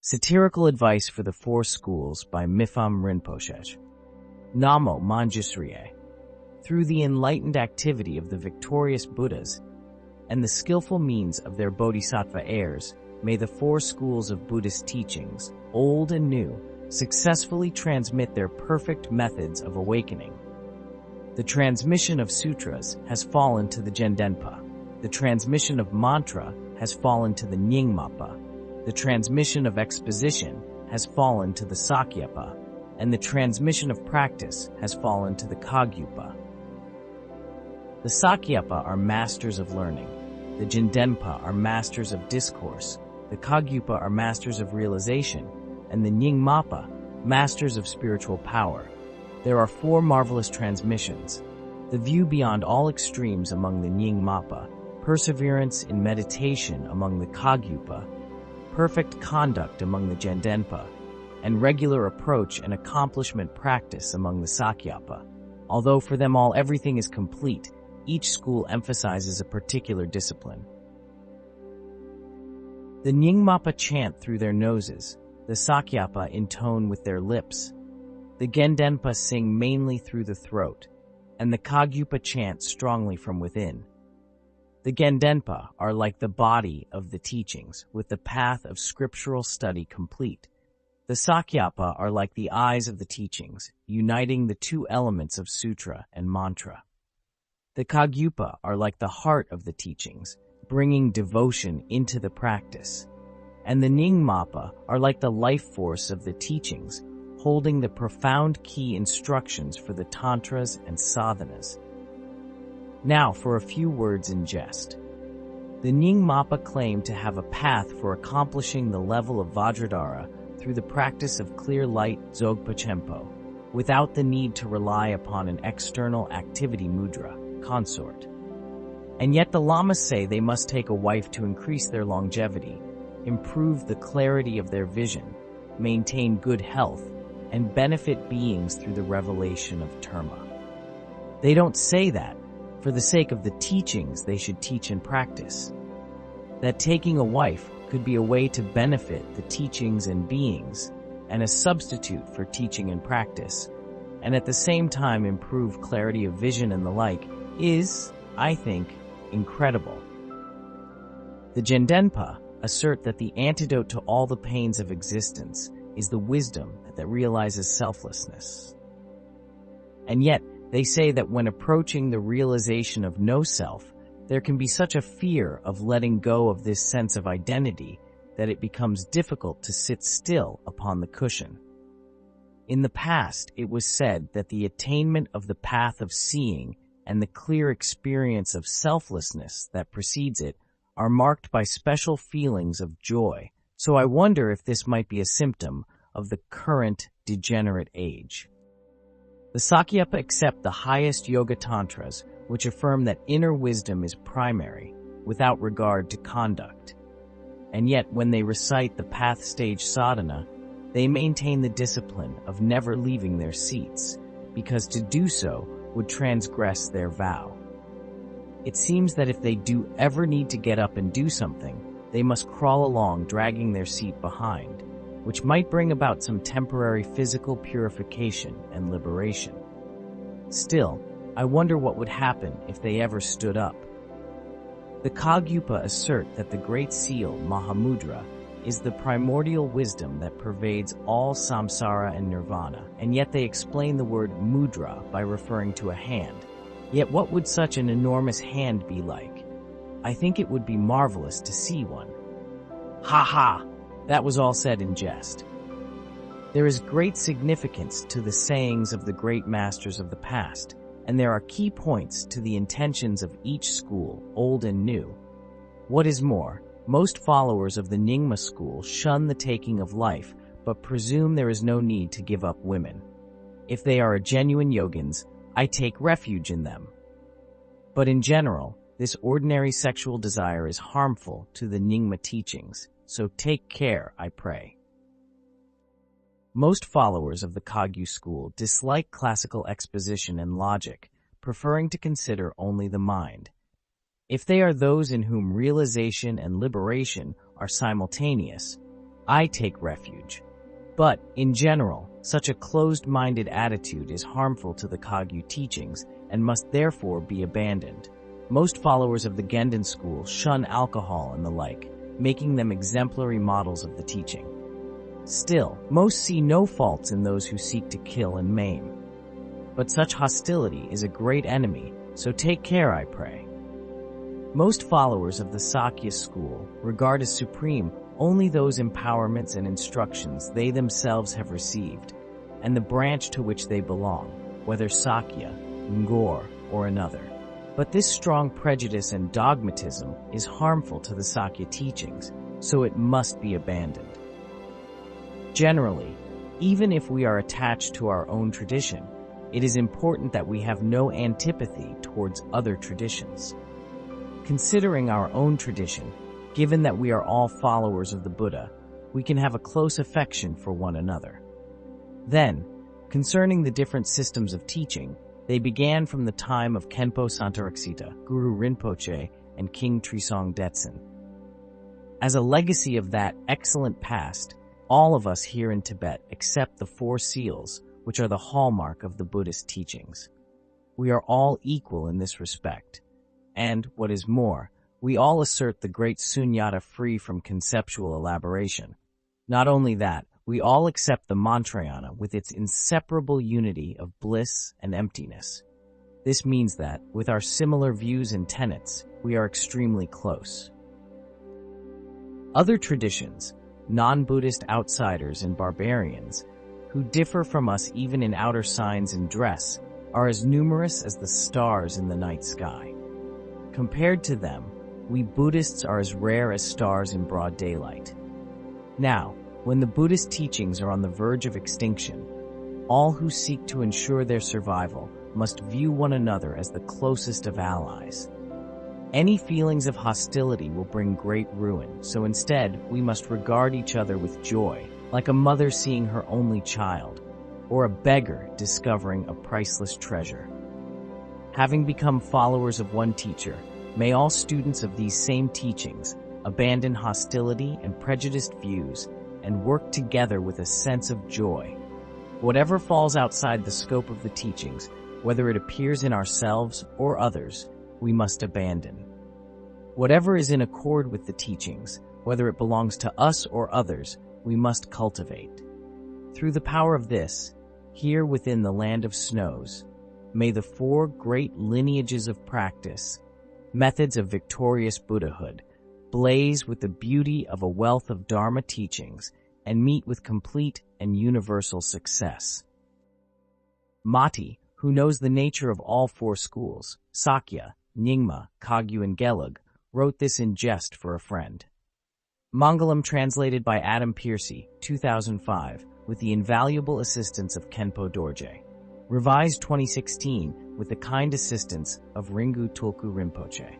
Satirical Advice for the Four Schools by Mipham Rinpoche. Namo Manjusriye. Through the enlightened activity of the victorious Buddhas and the skillful means of their bodhisattva heirs, may the four schools of Buddhist teachings, old and new, successfully transmit their perfect methods of awakening. The transmission of sutras has fallen to the Gendenpa. The transmission of mantra has fallen to the Nyingmapa. The transmission of exposition has fallen to the Sakyapa, and the transmission of practice has fallen to the Kagyupa. The Sakyapa are masters of learning. The Gendenpa are masters of discourse. The Kagyupa are masters of realization, and the Nyingmapa, masters of spiritual power. There are four marvelous transmissions: the view beyond all extremes among the Nyingmapa, perseverance in meditation among the Kagyupa, perfect conduct among the Gendenpa, and regular approach and accomplishment practice among the Sakyapa. Although for them all everything is complete, each school emphasizes a particular discipline. The Nyingmapa chant through their noses, the Sakyapa intone with their lips, the Gendenpa sing mainly through the throat, and the Kagyupa chant strongly from within. The Gendenpa are like the body of the teachings, with the path of scriptural study complete. The Sakyapa are like the eyes of the teachings, uniting the two elements of sutra and mantra. The Kagyupa are like the heart of the teachings, bringing devotion into the practice. And the Nyingmapa are like the life force of the teachings, holding the profound key instructions for the tantras and sadhanas. Now for a few words in jest. The Nyingmapa claim to have a path for accomplishing the level of Vajradhara through the practice of clear light Dzogpa Chenpo, without the need to rely upon an external activity mudra, consort. And yet the lamas say they must take a wife to increase their longevity, improve the clarity of their vision, maintain good health, and benefit beings through the revelation of Dharma. They don't say that for the sake of the teachings they should teach and practice. That taking a wife could be a way to benefit the teachings and beings, and a substitute for teaching and practice, and at the same time improve clarity of vision and the like, is, I think, incredible. The Gendenpa assert that the antidote to all the pains of existence is the wisdom that realizes selflessness. And yet, they say that when approaching the realization of no self, there can be such a fear of letting go of this sense of identity that it becomes difficult to sit still upon the cushion. In the past, it was said that the attainment of the path of seeing and the clear experience of selflessness that precedes it are marked by special feelings of joy, so I wonder if this might be a symptom of the current degenerate age. The Sakyapa accept the highest yoga tantras, which affirm that inner wisdom is primary, without regard to conduct. And yet, when they recite the path stage sadhana, they maintain the discipline of never leaving their seats, because to do so would transgress their vow. It seems that if they do ever need to get up and do something, they must crawl along dragging their seat behind, which might bring about some temporary physical purification and liberation. Still, I wonder what would happen if they ever stood up. The Kagyupa assert that the Great Seal, Mahamudra, is the primordial wisdom that pervades all samsara and nirvana, and yet they explain the word mudra by referring to a hand. Yet what would such an enormous hand be like? I think it would be marvelous to see one. Ha ha! That was all said in jest. There is great significance to the sayings of the great masters of the past, and there are key points to the intentions of each school, old and new. What is more, most followers of the Nyingma school shun the taking of life, but presume there is no need to give up women. If they are genuine yogins, I take refuge in them. But in general, this ordinary sexual desire is harmful to the Nyingma teachings, so take care, I pray. Most followers of the Kagyu school dislike classical exposition and logic, preferring to consider only the mind. If they are those in whom realization and liberation are simultaneous, I take refuge. But, in general, such a closed-minded attitude is harmful to the Kagyu teachings and must therefore be abandoned. Most followers of the Genden school shun alcohol and the like, making them exemplary models of the teaching. Still, most see no faults in those who seek to kill and maim. But such hostility is a great enemy, so take care, I pray. Most followers of the Sakya school regard as supreme only those empowerments and instructions they themselves have received, and the branch to which they belong, whether Sakya, Ngor, or another. But this strong prejudice and dogmatism is harmful to the Sakya teachings, so it must be abandoned. Generally, even if we are attached to our own tradition, it is important that we have no antipathy towards other traditions. Considering our own tradition, given that we are all followers of the Buddha, we can have a close affection for one another. Then, concerning the different systems of teaching, they began from the time of Khenpo Santaraksita, Guru Rinpoche, and King Trisong Detsen. As a legacy of that excellent past, all of us here in Tibet accept the 4 seals, which are the hallmark of the Buddhist teachings. We are all equal in this respect. And, what is more, we all assert the great sunyata free from conceptual elaboration. Not only that, we all accept the mantrayana with its inseparable unity of bliss and emptiness. This means that, with our similar views and tenets, we are extremely close. Other traditions, non-Buddhist outsiders and barbarians, who differ from us even in outer signs and dress, are as numerous as the stars in the night sky. Compared to them, we Buddhists are as rare as stars in broad daylight. Now, when the Buddhist teachings are on the verge of extinction, all who seek to ensure their survival must view one another as the closest of allies. Any feelings of hostility will bring great ruin, so instead we must regard each other with joy, like a mother seeing her only child, or a beggar discovering a priceless treasure. Having become followers of one teacher, may all students of these same teachings abandon hostility and prejudiced views and work together with a sense of joy. Whatever falls outside the scope of the teachings, whether it appears in ourselves or others, we must abandon. Whatever is in accord with the teachings, whether it belongs to us or others, we must cultivate. Through the power of this, here within the land of snows, may the 4 great lineages of practice, methods of victorious Buddhahood, blaze with the beauty of a wealth of Dharma teachings and meet with complete and universal success. Mati, who knows the nature of all 4 schools, Sakya, Nyingma, Kagyu, and Gelug, wrote this in jest for a friend. Mangalam translated by Adam Piercy, 2005, with the invaluable assistance of Khenpo Dorje. Revised 2016 with the kind assistance of Ringu Tulku Rinpoche.